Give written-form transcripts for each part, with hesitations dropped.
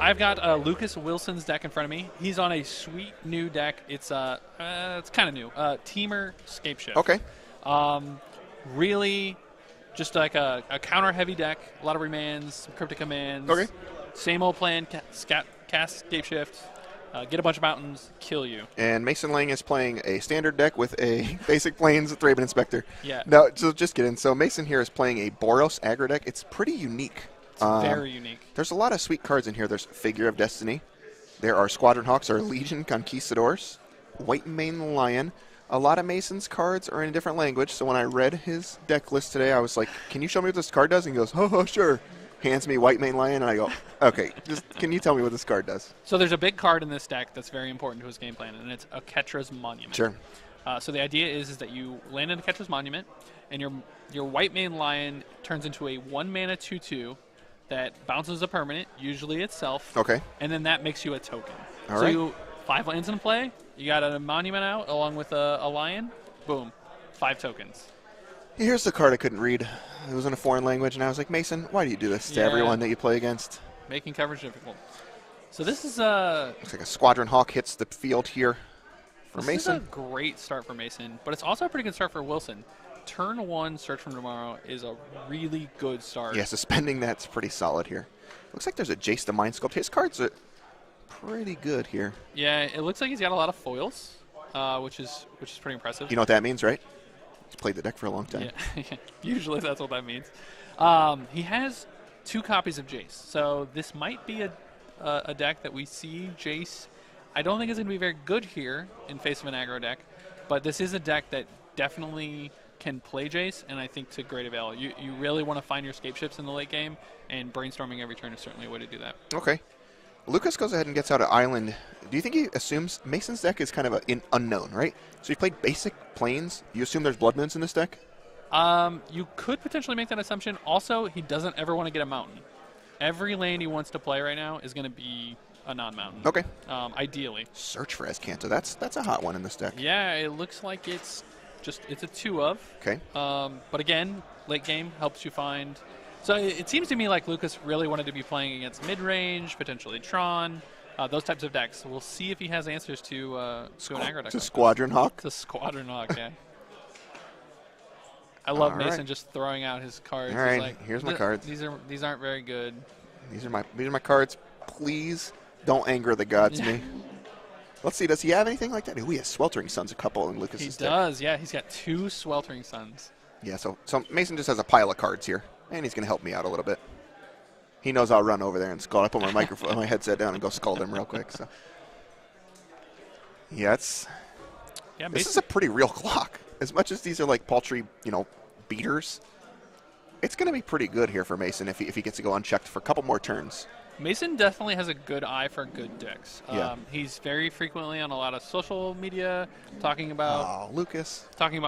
I've got Lucas Wilson's deck in front of me. He's on a sweet new deck. It's kind of new. Temur Scapeshift. Okay. Really, just like a counter-heavy deck. A lot of remands, some cryptic commands. Okay. Same old plan. Cast Scapeshift. Get a bunch of mountains. Kill you. And Mason Lange is playing a standard deck with a basic plains Thraben Inspector. Yeah. No, just kidding. So Mason here is playing a Boros Aggro deck. It's pretty unique. It's very unique. There's a lot of sweet cards in here. There's Figure of Destiny. There are Squadron Hawks or Legion Conquistadors. White Mane Lion. A lot of Mason's cards are in a different language, so when I read his deck list today, I was like, can you show me what this card does? And he goes, oh, sure. Hands me White Mane Lion, and I go, okay, just can you tell me what this card does? So there's a big card in this deck that's very important to his game plan, and it's Aketra's Monument. Sure. So the idea is that you land in Aketra's Monument, and your White Mane Lion turns into a 1-mana 2/2 that bounces a permanent, usually itself. Okay. And then that makes you a token. All so right. you 5 lands in play, you got a Monument out along with a Lion, boom, 5 tokens. Here's the card I couldn't read. It was in a foreign language, and I was like, Mason, why do you do this to everyone that you play against? Making coverage difficult. So this is Looks like a Squadron Hawk hits the field here for Mason. This is a great start for Mason, but it's also a pretty good start for Wilson. Turn 1 Search from Tomorrow is a really good start. Yeah, suspending that's pretty solid here. Looks like there's a Jace the Mind Sculpt. His cards are pretty good here. Yeah, it looks like he's got a lot of foils, which is pretty impressive. You know what that means, right? He's played the deck for a long time. Yeah, usually that's what that means. He has 2 copies of Jace, so this might be a deck that we see Jace. I don't think it's going to be very good here in face of an aggro deck, but this is a deck that definitely can play Jace, and I think to great avail. You really want to find your Scapeshifts in the late game, and brainstorming every turn is certainly a way to do that. Okay. Lucas goes ahead and gets out an island. Do you think he assumes Mason's deck is kind of an unknown, right? So he played basic plains. You assume there's Blood Moons in this deck? You could potentially make that assumption. Also, he doesn't ever want to get a mountain. Every land he wants to play right now is going to be a non-mountain. Okay. Ideally. Search for Escanto. That's a hot one in this deck. Yeah, it looks like it's a 2 of. Okay. But again, late game helps you find. So it seems to me like Lucas really wanted to be playing against mid-range, potentially Tron, those types of decks. So we'll see if he has answers to an aggro deck. To Squadron Hawk? It's a Squadron Hawk, yeah. I love All Mason right. just throwing out his cards. All right, He's like, here's my cards. These aren't very good. These are my cards. Please don't anger the gods me. Let's see. Does he have anything like that? Ooh, he has Sweltering Suns, a couple in Lucas's deck. He does, yeah. He's got 2 Sweltering Suns. Yeah, so Mason just has a pile of cards here, and he's going to help me out a little bit. He knows I'll run over there and scold. I put my microphone, my headset down, and go scold him real quick. So, yeah, this is a pretty real clock. As much as these are like paltry, beaters, it's going to be pretty good here for Mason if he gets to go unchecked for a couple more turns. Mason definitely has a good eye for good decks. Yeah. He's very frequently on a lot of social media talking about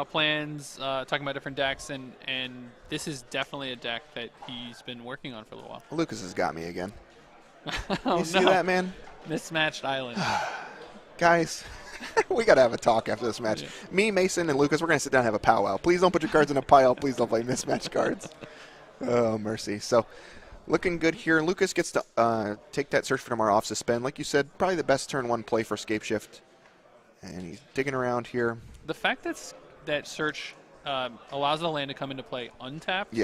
plans, talking about different decks, and this is definitely a deck that he's been working on for a little while. Lucas has got me again. Oh, you see that, man? Mismatched Island. Guys, we got to have a talk after this match. Yeah. Me, Mason, and Lucas, we're going to sit down and have a powwow. Please don't put your cards in a pile. Please don't play mismatched cards. Oh, mercy. So, looking good here. Lucas gets to take that Search for Tomorrow off suspend. Like you said, probably the best turn 1 play for Scapeshift. And he's digging around here. The fact that Search allows the land to come into play untapped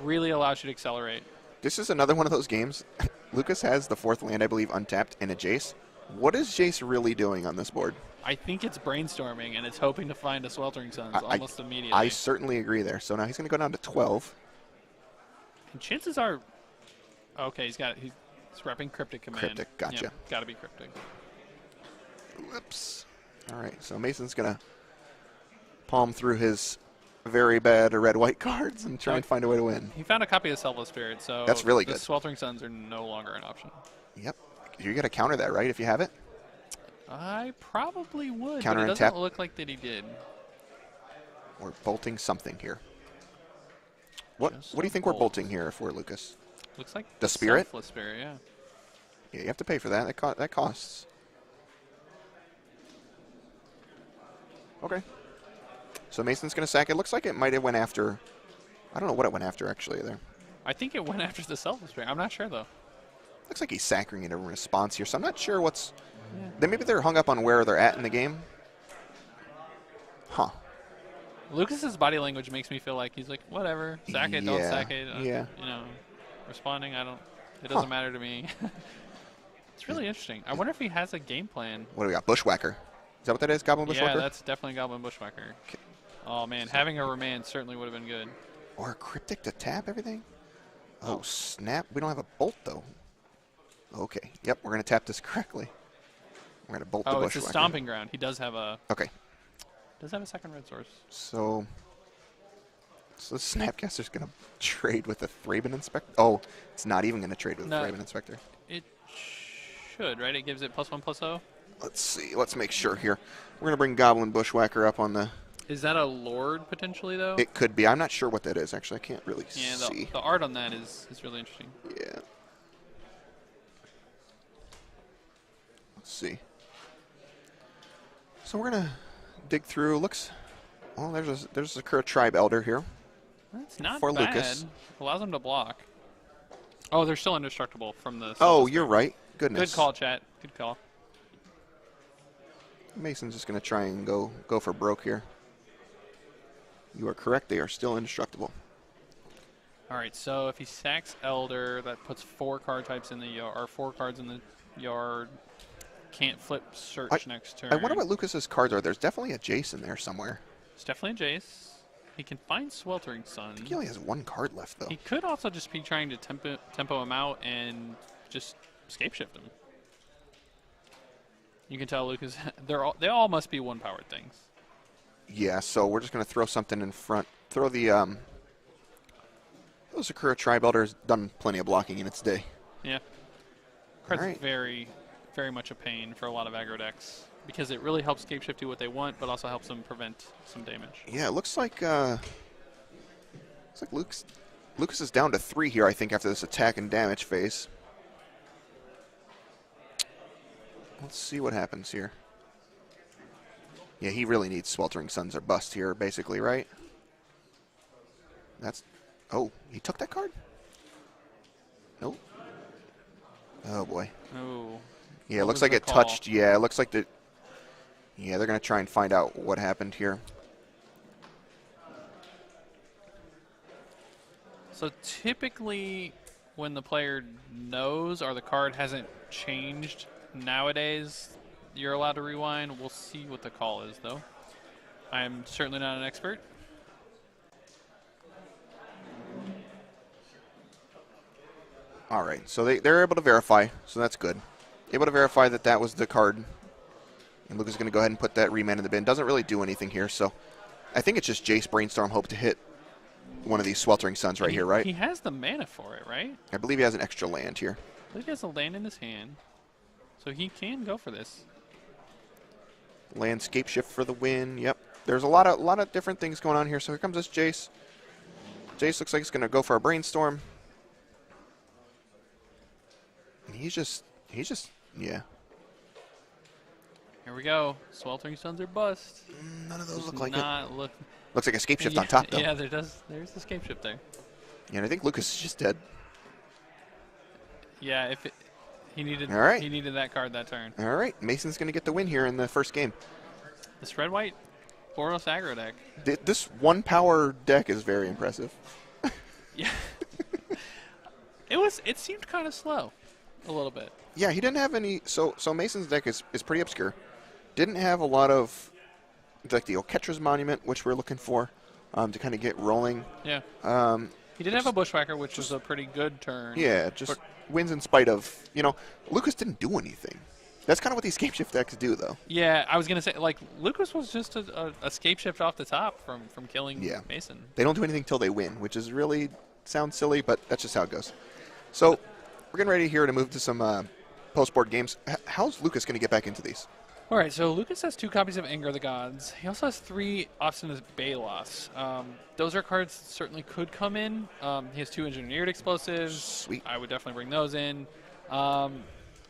really allows you to accelerate. This is another one of those games. Lucas has the 4th land, I believe, untapped and a Jace. What is Jace really doing on this board? I think it's brainstorming, and it's hoping to find a Sweltering Suns almost immediately. I certainly agree there. So now he's going to go down to 12. And chances are... Okay, he's repping Cryptic Command. Cryptic, gotcha. Yeah, got to be Cryptic. Whoops. All right, so Mason's going to palm through his very bad red-white cards and try and find a way to win. He found a copy of Selfless Spirit, so that's really good. The Sweltering Suns are no longer an option. Yep. You're going to counter that, right, if you have it? I probably would, Counter but it and doesn't tap. look like that he did. We're bolting something here. What do you think we're bolting here if we're Lucas? Looks like the Spirit? Selfless Spirit, yeah. Yeah, you have to pay for that. That costs. Okay. So Mason's going to sack. It looks like it might have went after. I don't know what it went after, actually, there. I think it went after the Selfless Spirit. I'm not sure, though. Looks like he's sacking it in response here, so I'm not sure what's... Yeah. Then maybe they're hung up on where they're at in the game. Huh. Lucas's body language makes me feel like he's like, whatever, sack it, don't sack it. Yeah. You know, responding, it doesn't matter to me. It's really interesting. I wonder if he has a game plan. What do we got? Bushwhacker. Is that what that is? Goblin Bushwhacker? Yeah, that's definitely Goblin Bushwhacker. Okay. Oh, man, having a remand certainly would have been good. Or a Cryptic to tap everything? Oh, snap. We don't have a bolt, though. Okay. Yep, we're going to tap this correctly. We're going to bolt the Bushwhacker. Oh, it's a stomping ground. He does have a... Okay. Does have a second red source. So the Snapcaster's going to trade with the Thraben Inspector? Oh, it's not even going to trade with the Thraben Inspector. It should, right? It gives it +1/+0. Let's see. Let's make sure here. We're going to bring Goblin Bushwhacker up on the... Is that a Lord, potentially, though? It could be. I'm not sure what that is, actually. I can't really see. Yeah, the art on that is really interesting. Yeah. Let's see. So we're going to dig through. Looks... Well, there's a Kura Tribe Elder here. That's not for bad. Lucas. Allows them to block. Oh, they're still indestructible from the... Oh, you're right. Goodness. Good call, chat. Good call. Mason's just going to try and go for broke here. You are correct. They are still indestructible. All right, so if he sacks Elder, that puts 4 card types in the yard, or 4 cards in the yard. Can't flip search next turn. I wonder what Lucas's cards are. There's definitely a Jace in there somewhere. It's definitely a Jace. He can find Sweltering Sun. I think he only has 1 card left, though. He could also just be trying to tempo him out and just Scapeshift him. You can tell Lucas, they all must be 1-powered things. Yeah, so we're just going to throw something in front. Throw the Sakura Tribe Elder has done plenty of blocking in its day. Yeah. Card's Right. very, very much a pain for a lot of aggro decks because it really helps Scapeshift do what they want, but also helps them prevent some damage. Yeah, it looks like Lucas is down to 3 here, I think, after this attack and damage phase. Let's see what happens here. Yeah, he really needs Sweltering Suns or bust here, basically, right? That's... Oh, he took that card? Nope. Oh, boy. Oh. Yeah, it looks like it touched. Yeah, it looks like the... Yeah, they're going to try and find out what happened here. So typically when the player knows or the card hasn't changed nowadays, you're allowed to rewind. We'll see what the call is, though. I'm certainly not an expert. All right, so they're able to verify, so that's good. Able to verify that that was the card. And Lucas is going to go ahead and put that remand in the bin. Doesn't really do anything here, so I think it's just Jace Brainstorm hope to hit one of these Sweltering Suns right here, right? He has the mana for it, right? I believe he has an extra land here. I believe he has a land in his hand, so he can go for this. Landscape shift for the win. Yep. There's a lot of different things going on here. So here comes this Jace. Jace looks like he's going to go for a Brainstorm. And he's just, yeah. Here we go. Sweltering Suns are bust. None of those look like it. Looks like a Scape Shift on top, though. Yeah, there's the Scapeshift there. Yeah, and I think Lucas is just dead. Yeah, he needed that card that turn. All right, Mason's going to get the win here in the first game. This red-white Boros Aggro deck. This 1-power deck is very impressive. Yeah. It seemed kind of slow a little bit. Yeah, he didn't have any. So Mason's deck is pretty obscure. Didn't have a lot of like the Oketra's Monument, which we're looking for to kind of get rolling. Yeah. He did have a Bushwhacker, which was a pretty good turn. Yeah, just wins in spite of, Lucas didn't do anything. That's kind of what these Scapeshift decks do, though. Yeah, I was going to say, like, Lucas was just a Scapeshift off the top from killing Mason. They don't do anything till they win, which is really sounds silly, but that's just how it goes. So we're getting ready here to move to some post-board games. How's Lucas going to get back into these? All right, so Lucas has 2 copies of Anger of the Gods. He also has 3 Obstinate Balos. Those are cards that certainly could come in. He has 2 Engineered Explosives. Sweet. I would definitely bring those in.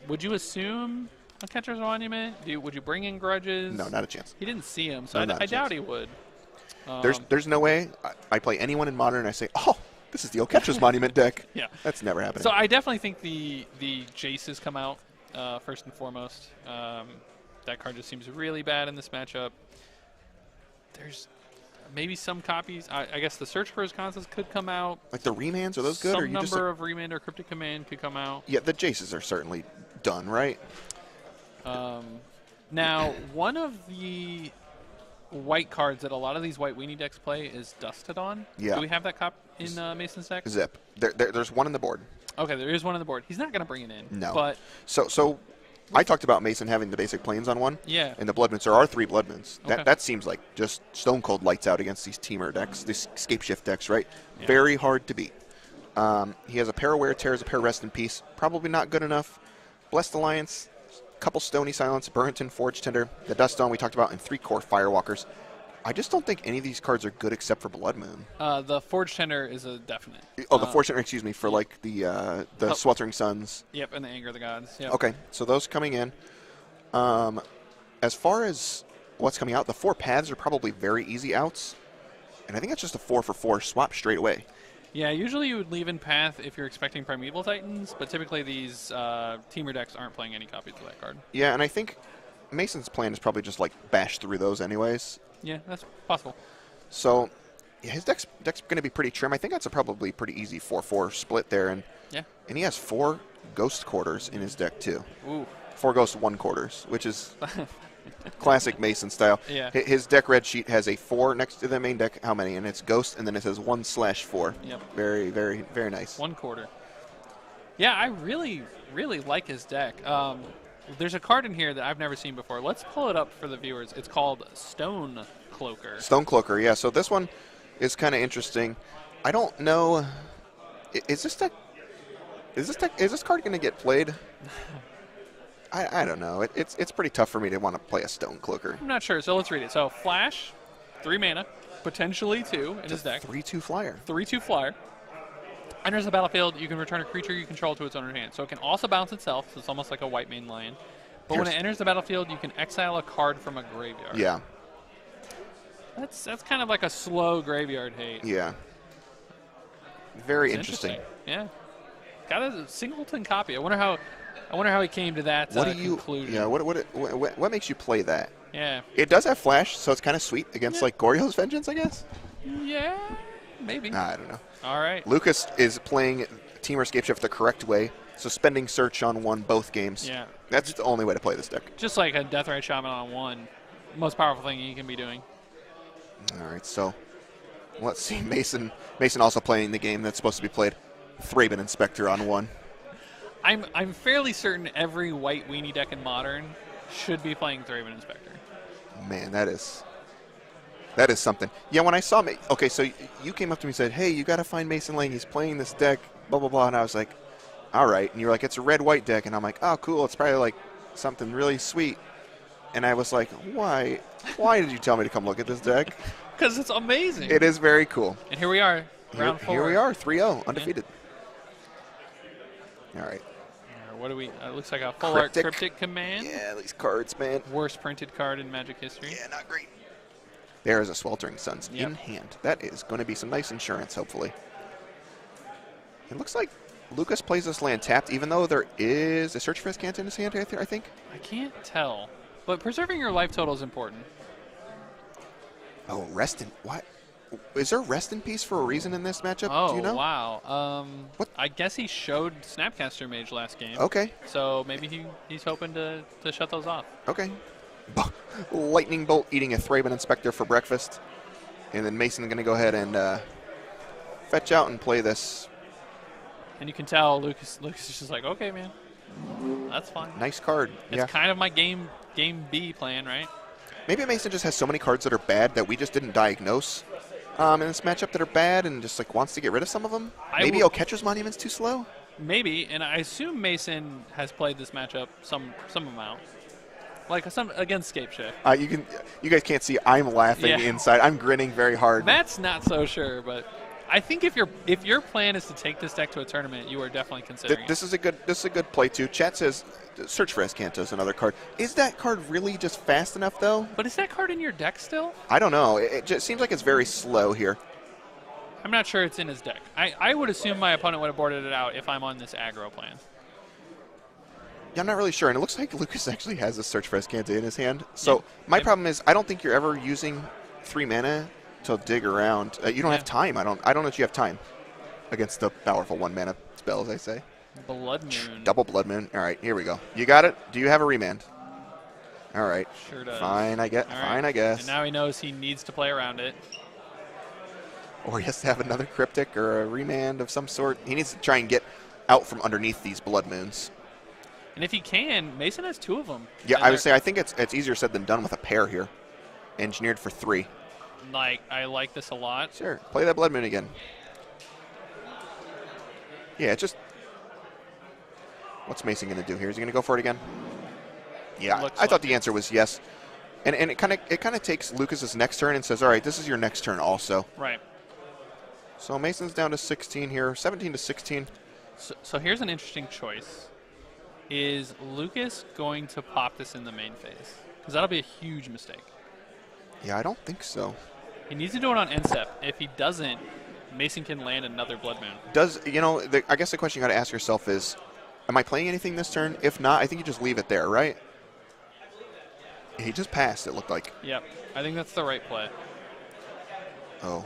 Would you assume a Catcher's Monument? Would you bring in Grudges? No, not a chance. He didn't see him, so No, I doubt he would. There's no way I play anyone in Modern and I say, oh, This is the Oketch's Monument deck. Yeah. That's never happening. So I definitely think the Jaces come out first and foremost. That card just seems really bad in this matchup. There's maybe some copies. I guess the Search for Wisconsin could come out. Like the remands, are those good? Some or you just number of remand or Cryptic Command could come out. Yeah, the Jaces are certainly done, right? Now, one of the white cards that a lot of these white weenie decks play is Dustodon. Yeah. Do we have that cop in Mason's deck? Zip. There's one on the board. Okay, there is one on the board. He's not going to bring it in. No. But So I talked about Mason having the basic planes on one. Yeah. And the Blood Moons. There are 3 Blood Moons. Okay. That seems like just stone cold lights out against these Temur decks, these Scapeshift decks, right? Yeah. Very hard to beat. He has a pair of Wear Tears, a pair of Rest in Peace. Probably not good enough. Blessed Alliance, couple Stony Silence, Burrington, Forge Tender, the Duststone we talked about, and 3 core Firewalkers. I just don't think any of these cards are good except for Blood Moon. the Forge Tender is a definite. Oh, the Forge Tender, excuse me, for like the Sweltering Suns. Yep, and the Anger of the Gods. Yep. Okay, so those coming in. As far as what's coming out, the 4 paths are probably very easy outs. And I think that's just a 4-for-4 swap straight away. Yeah, usually you would leave in Path if you're expecting Primeval Titans, but typically these Temur decks aren't playing any copies of that card. Yeah, and I think Mason's plan is probably just like bash through those anyways. Yeah, that's possible. So yeah, his deck's going to be pretty trim. I think that's a probably pretty easy 4-4 split there. And he has 4 Ghost Quarters in his deck too. Ooh. 4 Ghost 1 Quarters, which is classic Mason style. Yeah. His deck red sheet has a 4 next to the main deck. How many? And it's Ghost, and then it says 1/4. Yep. Very, very, very nice. 1/4. Yeah, I really, really like his deck. There's a card in here that I've never seen before. Let's pull it up for the viewers. It's called Stone Cloaker. Stone Cloaker, yeah. So this one is kind of interesting. I don't know. Is this card going to get played? I don't know. It's pretty tough for me to want to play a Stone Cloaker. I'm not sure, so let's read it. So Flash, 3 mana, potentially 2 in his deck. 3/2 flyer. 3/2 flyer. Enters the battlefield, you can return a creature you control to its owner's hand. So it can also bounce itself, so it's almost like a white main lion. But when it enters the battlefield, you can exile a card from a graveyard. Yeah. That's kind of like a slow graveyard hate. Yeah. Very It's interesting. Yeah. Got a singleton copy. I wonder how he came to that conclusion. Yeah. What makes you play that? Yeah. It does have flash, so it's kind of sweet against like Goryo's Vengeance, I guess. Yeah. Maybe. I don't know. All right. Lucas is playing Temur Scapeshift the correct way, suspending search on 1 both games. Yeah. That's the only way to play this deck. Just like a Deathrite Shaman on 1. Most powerful thing you can be doing. All right, so let's see. Mason also playing the game that's supposed to be played. Thraben Inspector on 1. I'm fairly certain every white weenie deck in Modern should be playing Thraben Inspector. Man, that is something. Yeah, when I saw okay, so you came up to me and said, "Hey, you got to find Mason Lange. He's playing this deck." Blah blah blah, and I was like, "All right." And you were like, "It's a red-white deck," and I'm like, "Oh, cool. It's probably like something really sweet." And I was like, "Why? Why did you tell me to come look at this deck?" Because it's amazing. It is very cool. And here we are, round 4. Here we are, 3-0, undefeated. Yeah. All right. What do we? It looks like a full art Cryptic Command. Yeah, these cards, man. Worst printed card in Magic history. Yeah, not great. There is a Sweltering Suns Yep. in hand. That is going to be some nice insurance, hopefully. It looks like Lucas plays this land tapped, even though there is a Search for Wisconsin in his hand, I think. I can't tell, but preserving your life total is important. Oh, rest in what? Is there rest in peace for a reason in this matchup? Oh, do you know? wow. What? I guess he showed Snapcaster Mage last game. Okay. So maybe he's hoping to shut those off. Okay. Lightning Bolt eating a Thraben Inspector for breakfast. And then Mason going to go ahead and fetch out and play this. And you can tell Lucas is just like, okay, man, that's fine. Nice card. It's kind of my game B plan, right? Maybe Mason just has so many cards that are bad that we just didn't diagnose in this matchup that are bad and just like wants to get rid of some of them. Maybe Oketch's Monument's too slow? Maybe, and I assume Mason has played this matchup some amount. Like some against Scapeshift. You guys can't see. I'm laughing inside. I'm grinning very hard. Matt's not so sure, but I think if your plan is to take this deck to a tournament, you are definitely considering this is a good play too. Chat says Search for Escanto is another card. Is that card really just fast enough though? But is that card in your deck still? I don't know. It just seems like it's very slow here. I'm not sure it's in his deck. I would assume my opponent would have boarded it out if I'm on this aggro plan. Yeah, I'm not really sure, and it looks like Lucas actually has a Search for Escante in his hand. So my problem is I don't think you're ever using 3 mana to dig around. You don't have time. I don't know if you have time against the powerful 1 mana spells, I say. Blood Moon. Double Blood Moon. All right, here we go. You got it? Do you have a remand? All right. Sure does. Fine, I guess. Fine, I guess. And now he knows he needs to play around it. Or he has to have another Cryptic or a remand of some sort. He needs to try and get out from underneath these Blood Moons. And if he can, Mason has 2 of them. Yeah, I would say I think it's easier said than done with a pair here. Engineered for 3. I like this a lot. Sure. Play that Blood Moon again. Yeah, just... What's Mason going to do here? Is he going to go for it again? Yeah, I thought the answer was yes. And it kind of takes Lucas's next turn and says, all right, this is your next turn also. Right. So Mason's down to 16 here, 17 to 16. So here's an interesting choice. Is Lucas going to pop this in the main phase? Because that'll be a huge mistake. Yeah, I don't think so. He needs to do it on end step. If he doesn't, Mason can land another Blood Moon. I guess the question you got to ask yourself is, am I playing anything this turn? If not, I think you just leave it there, right? He just passed, it looked like. Yep. I think that's the right play. Oh.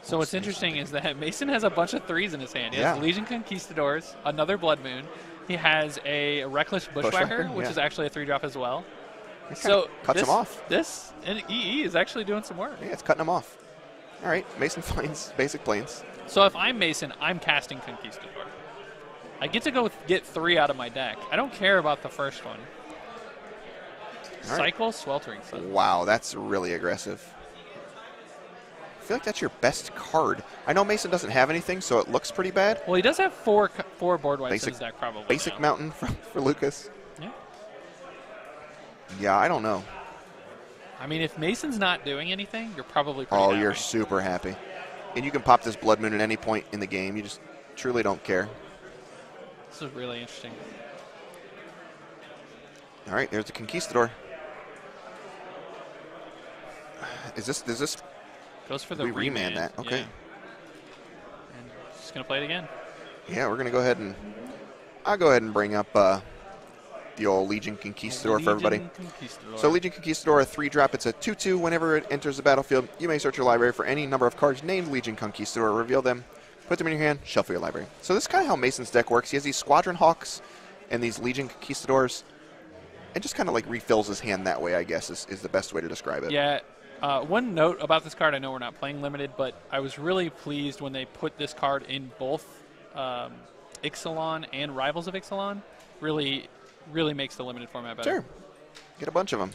So what's interesting is that Mason has a bunch of 3s in his hand. He has Legion Conquistadors, another Blood Moon. He has a Reckless Bushwhacker, which is actually a 3-drop as well. So cuts him off. This and EE is actually doing some work. Yeah, it's cutting him off. All right, Mason finds basic planes. So if I'm Mason, I'm casting Conquistador. I get to go get 3 out of my deck. I don't care about the first one. Cycle Sweltering Sun. Wow, that's really aggressive. I feel like that's your best card. I know Mason doesn't have anything, so it looks pretty bad. Well, he does have 4 board wipes in his deck, probably. Basic Mountain for Lucas. Yeah. Yeah, I don't know. I mean, if Mason's not doing anything, you're probably pretty happy. You're super happy. And you can pop this Blood Moon at any point in the game. You just truly don't care. This is really interesting. All right, there's the Conquistador. Does this goes for the remand that? Okay. Yeah. And just gonna play it again. Yeah, we're gonna go ahead and I'll go ahead and bring up the old Legion Conquistador for everybody. So Legion Conquistador, a 3-drop. It's a 2/2. Whenever it enters the battlefield, you may search your library for any number of cards named Legion Conquistador, reveal them, put them in your hand, shuffle your library. So this is kind of how Mason's deck works. He has these Squadron Hawks and these Legion Conquistadors, and just kind of like refills his hand that way, I guess, is the best way to describe it. Yeah. One note about this card, I know we're not playing limited, but I was really pleased when they put this card in both Ixalan and Rivals of Ixalan. Really makes the limited format better. Sure. Get a bunch of them.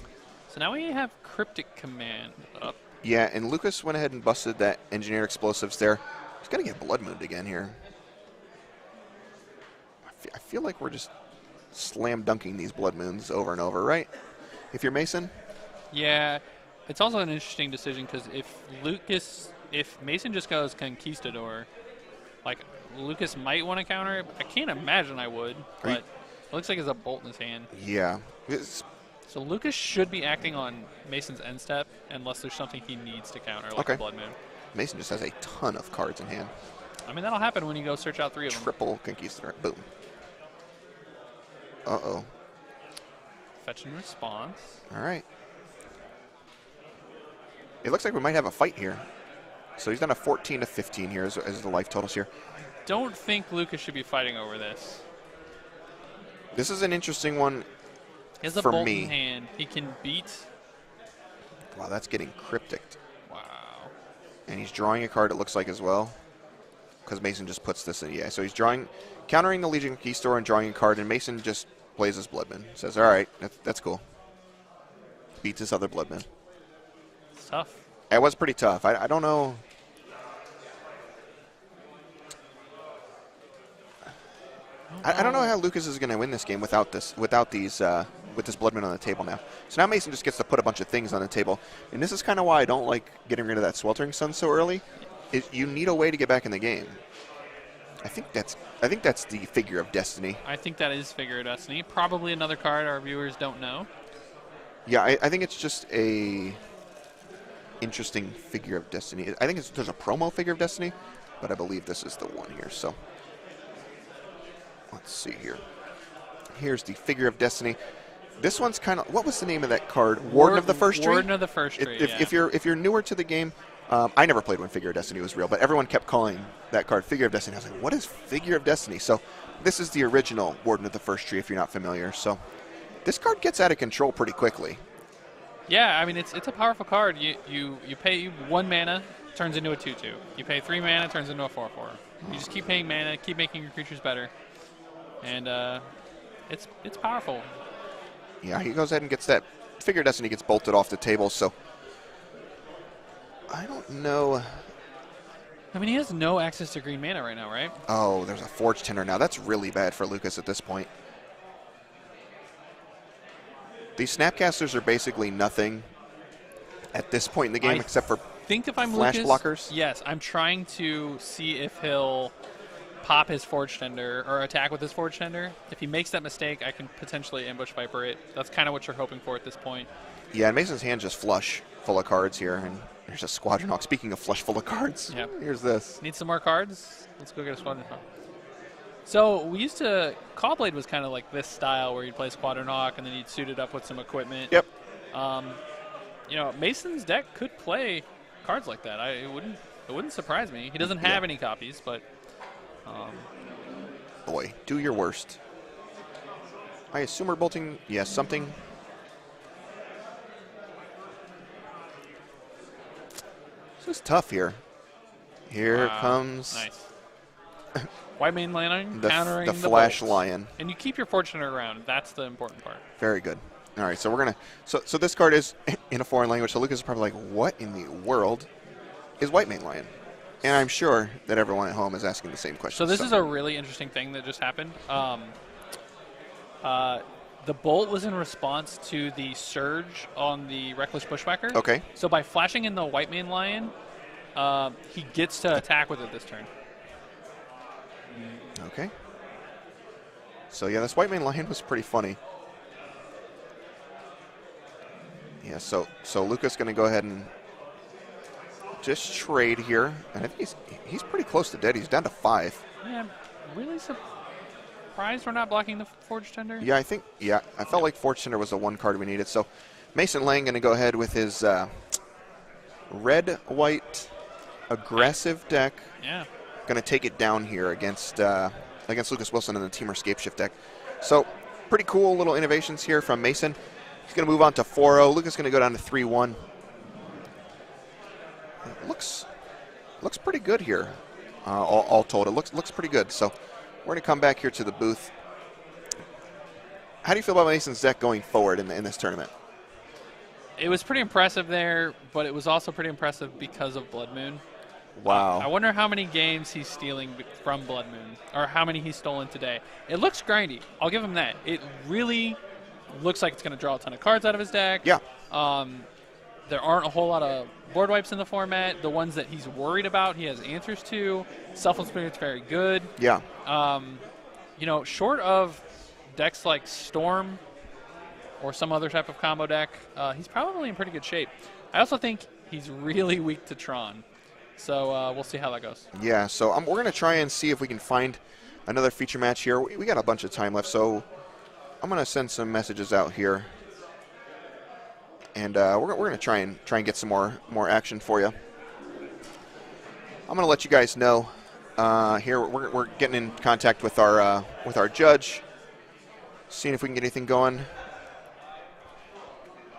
So now we have Cryptic Command up. Yeah, and Lucas went ahead and busted that Engineer Explosives there. He's going to get Blood Mooned again here. I feel like we're just slam dunking these Blood Moons over and over, right? If you're Mason? Yeah. It's also an interesting decision because if Mason just goes Conquistador, like Lucas might want to counter it. I can't imagine I would, but it looks like it's a bolt in his hand. Yeah. So Lucas should be acting on Mason's end step unless there's something he needs to counter, like a Blood Moon. Mason just has a ton of cards in hand. I mean, that'll happen when you go search out 3 of them. Triple Conquistador. Boom. Uh-oh. Fetch and response. All right. It looks like we might have a fight here. So he's done a 14 to 15 here as the life totals here. I don't think Lucas should be fighting over this. This is an interesting one he has a for bolt me. In hand. He can beat. Wow, that's getting cryptic. Wow. And he's drawing a card, it looks like, as well. Because Mason just puts this in. Yeah, so he's countering the Legion Conquistador and drawing a card, and Mason just plays his Bloodman. Says, all right, that's cool. Beats his other Bloodman. It's tough. It was pretty tough. I don't know. I don't know how Lucas is going to win this game with this Bloodman on the table now. So now Mason just gets to put a bunch of things on the table, and this is kind of why I don't like getting rid of that Sweltering Sun so early. You need a way to get back in the game. I think that's the figure of destiny. I think that is figure of destiny. Probably another card our viewers don't know. Yeah, I think it's just a interesting figure of Destiny. I think there's a promo figure of Destiny, but I believe this is the one here. So let's see here. Here's the figure of Destiny. This one's kind of, what was the name of that card? Warden of the First Tree? Warden of the First Tree, if you're newer to the game, I never played when Figure of Destiny was real, but everyone kept calling that card Figure of Destiny. I was like, what is Figure of Destiny? So this is the original Warden of the First Tree, if you're not familiar. So this card gets out of control pretty quickly. Yeah, I mean, it's a powerful card. You pay 1 mana, turns into a 2/2. You pay 3 mana, turns into a 4/4. You just keep paying mana, keep making your creatures better, and it's powerful. Yeah, he goes ahead and gets that. Figure of Destiny gets bolted off the table, so I don't know. I mean, he has no access to green mana right now, right? Oh, there's a Forge Tender now. That's really bad for Lucas at this point. These Snapcasters are basically nothing at this point in the game except for flash blockers. Yes, I'm trying to see if he'll pop his Forge Tender or attack with his Forge Tender. If he makes that mistake, I can potentially Ambush Viper it. That's kind of what you're hoping for at this point. Yeah, and Mason's hand just flush full of cards here, and there's a Squadron Hawk. Speaking of flush full of cards, yep. Here's this. Need some more cards? Let's go get a Squadron Hawk. So we used to, Caw-Blade was kind of like this style where you'd play Squadron Hawk and then you'd suit it up with some equipment. Yep. You know, Mason's deck could play cards like that. It wouldn't surprise me. He doesn't have any copies, but boy, do your worst. I assume we're bolting. Yes, something. This is tough here. Here comes. Nice. White Mane Lion countering the Flash bolts. Lion. And you keep your Fortune around. That's the important part. Very good. All right, so we're gonna. So this card is in a foreign language. So Lucas is probably like, "What in the world is White Mane Lion?" And I'm sure that everyone at home is asking the same question. So this is a really interesting thing that just happened. The bolt was in response to the surge on the Reckless Bushwhacker. Okay. So by flashing in the White Mane Lion, he gets to attack with it this turn. Okay. So yeah, this White Mane Lion was pretty funny. Yeah, so Lucas going to go ahead and just trade here. And I think he's pretty close to dead. He's down to 5. Yeah, I'm really surprised we're not blocking the Forge Tender. Yeah, I felt like Forge Tender was the one card we needed. So Mason Lange going to go ahead with his red-white aggressive deck. Yeah. Going to take it down here against Lucas Wilson in the Temur Scapeshift deck. So pretty cool little innovations here from Mason. He's going to move on to 4-0. Lucas going to go down to 3-1. Looks pretty good here. All told, it looks pretty good. So we're going to come back here to the booth. How do you feel about Mason's deck going forward in this tournament? It was pretty impressive there, but it was also pretty impressive because of Blood Moon. Wow. I wonder how many games he's stealing from Blood Moon, or how many he's stolen today. It looks grindy. I'll give him that. It really looks like it's going to draw a ton of cards out of his deck. Yeah. There aren't a whole lot of board wipes in the format. The ones that he's worried about, he has answers to. Selfless Spirit's very good. Yeah. You know, short of decks like Storm or some other type of combo deck, he's probably in pretty good shape. I also think he's really weak to Tron. So we'll see how that goes. Yeah, so we're going to try and see if we can find another feature match here. We got a bunch of time left, so I'm going to send some messages out here. And we're going to try and get some more action for you. I'm going to let you guys know here. We're getting in contact with our judge, seeing if we can get anything going.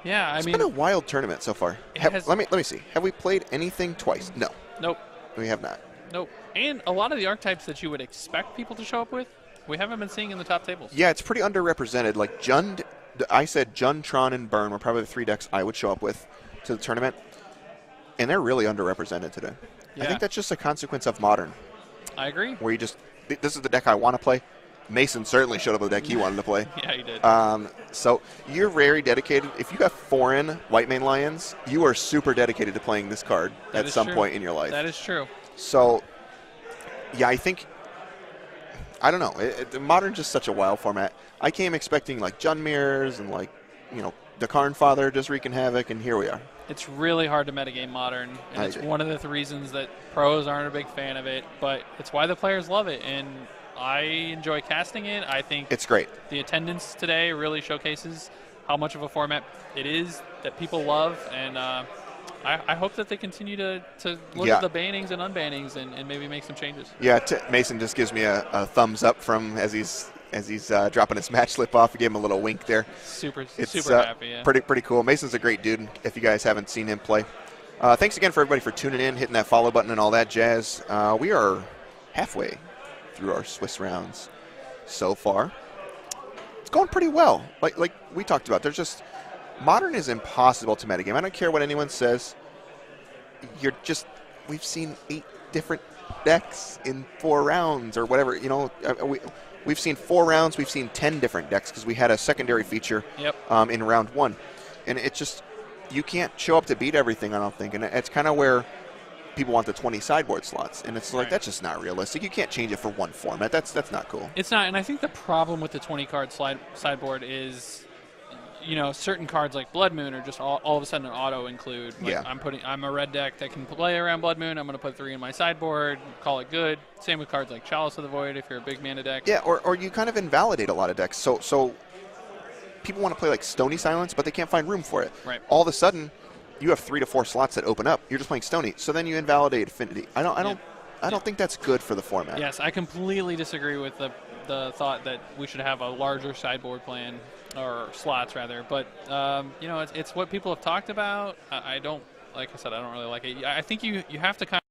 Yeah, It's been a wild tournament so far. Let me see. Have we played anything twice? No. Nope. We have not. Nope. And a lot of the archetypes that you would expect people to show up with, we haven't been seeing in the top tables. Yeah, it's pretty underrepresented. Like I said Jund, Tron, and Burn were probably the 3 decks I would show up with to the tournament, and they're really underrepresented today. Yeah. I think that's just a consequence of Modern. I agree. Where this is the deck I want to play. Mason certainly showed up with the deck he wanted to play. Yeah, he did. So you're very dedicated. If you have foreign White Mane Lions, you are super dedicated to playing this card at some point in your life. That is true. So, yeah, I think, I don't know. Modern's just such a wild format. I came expecting like Jund Mirrors and like, the Karn Father just wreaking havoc, and here we are. It's really hard to metagame Modern, and it's one of the reasons that pros aren't a big fan of it, but it's why the players love it, and I enjoy casting it. I think it's great. The attendance today really showcases how much of a format it is that people love, and I hope that they continue to look at the bannings and unbannings and maybe make some changes. Yeah, Mason just gives me a thumbs up from as he's dropping his match slip off. He gave him a little wink there. Super happy. Yeah. Pretty cool. Mason's a great dude. If you guys haven't seen him play, thanks again for everybody for tuning in, hitting that follow button, and all that jazz. We are halfway through our Swiss rounds so far. It's going pretty well. Like we talked about, there's just Modern is impossible to metagame. I don't care what anyone says. We've seen 8 different decks in 4 rounds or whatever. You know, we've seen 4 rounds. We've seen 10 different decks because we had a secondary feature in round 1. And it's just, you can't show up to beat everything, I don't think. And it's kind of where people want the 20 sideboard slots. And it's like, that's just not realistic. You can't change it for one format. That's not cool. It's not. And I think the problem with the 20 card sideboard is, you know, certain cards like Blood Moon are just all of a sudden an auto include. Like I'm a red deck that can play around Blood Moon. I'm going to put 3 in my sideboard, call it good. Same with cards like Chalice of the Void if you're a big mana deck. Yeah, or you kind of invalidate a lot of decks. So people want to play like Stony Silence, but they can't find room for it. Right. All of a sudden, you have 3 to 4 slots that open up. You're just playing Stony, so then you invalidate Affinity. I don't think that's good for the format. Yes, I completely disagree with the thought that we should have a larger sideboard plan, or slots rather. But you know, it's what people have talked about. I don't, like I said, I don't really like it. I think you have to kind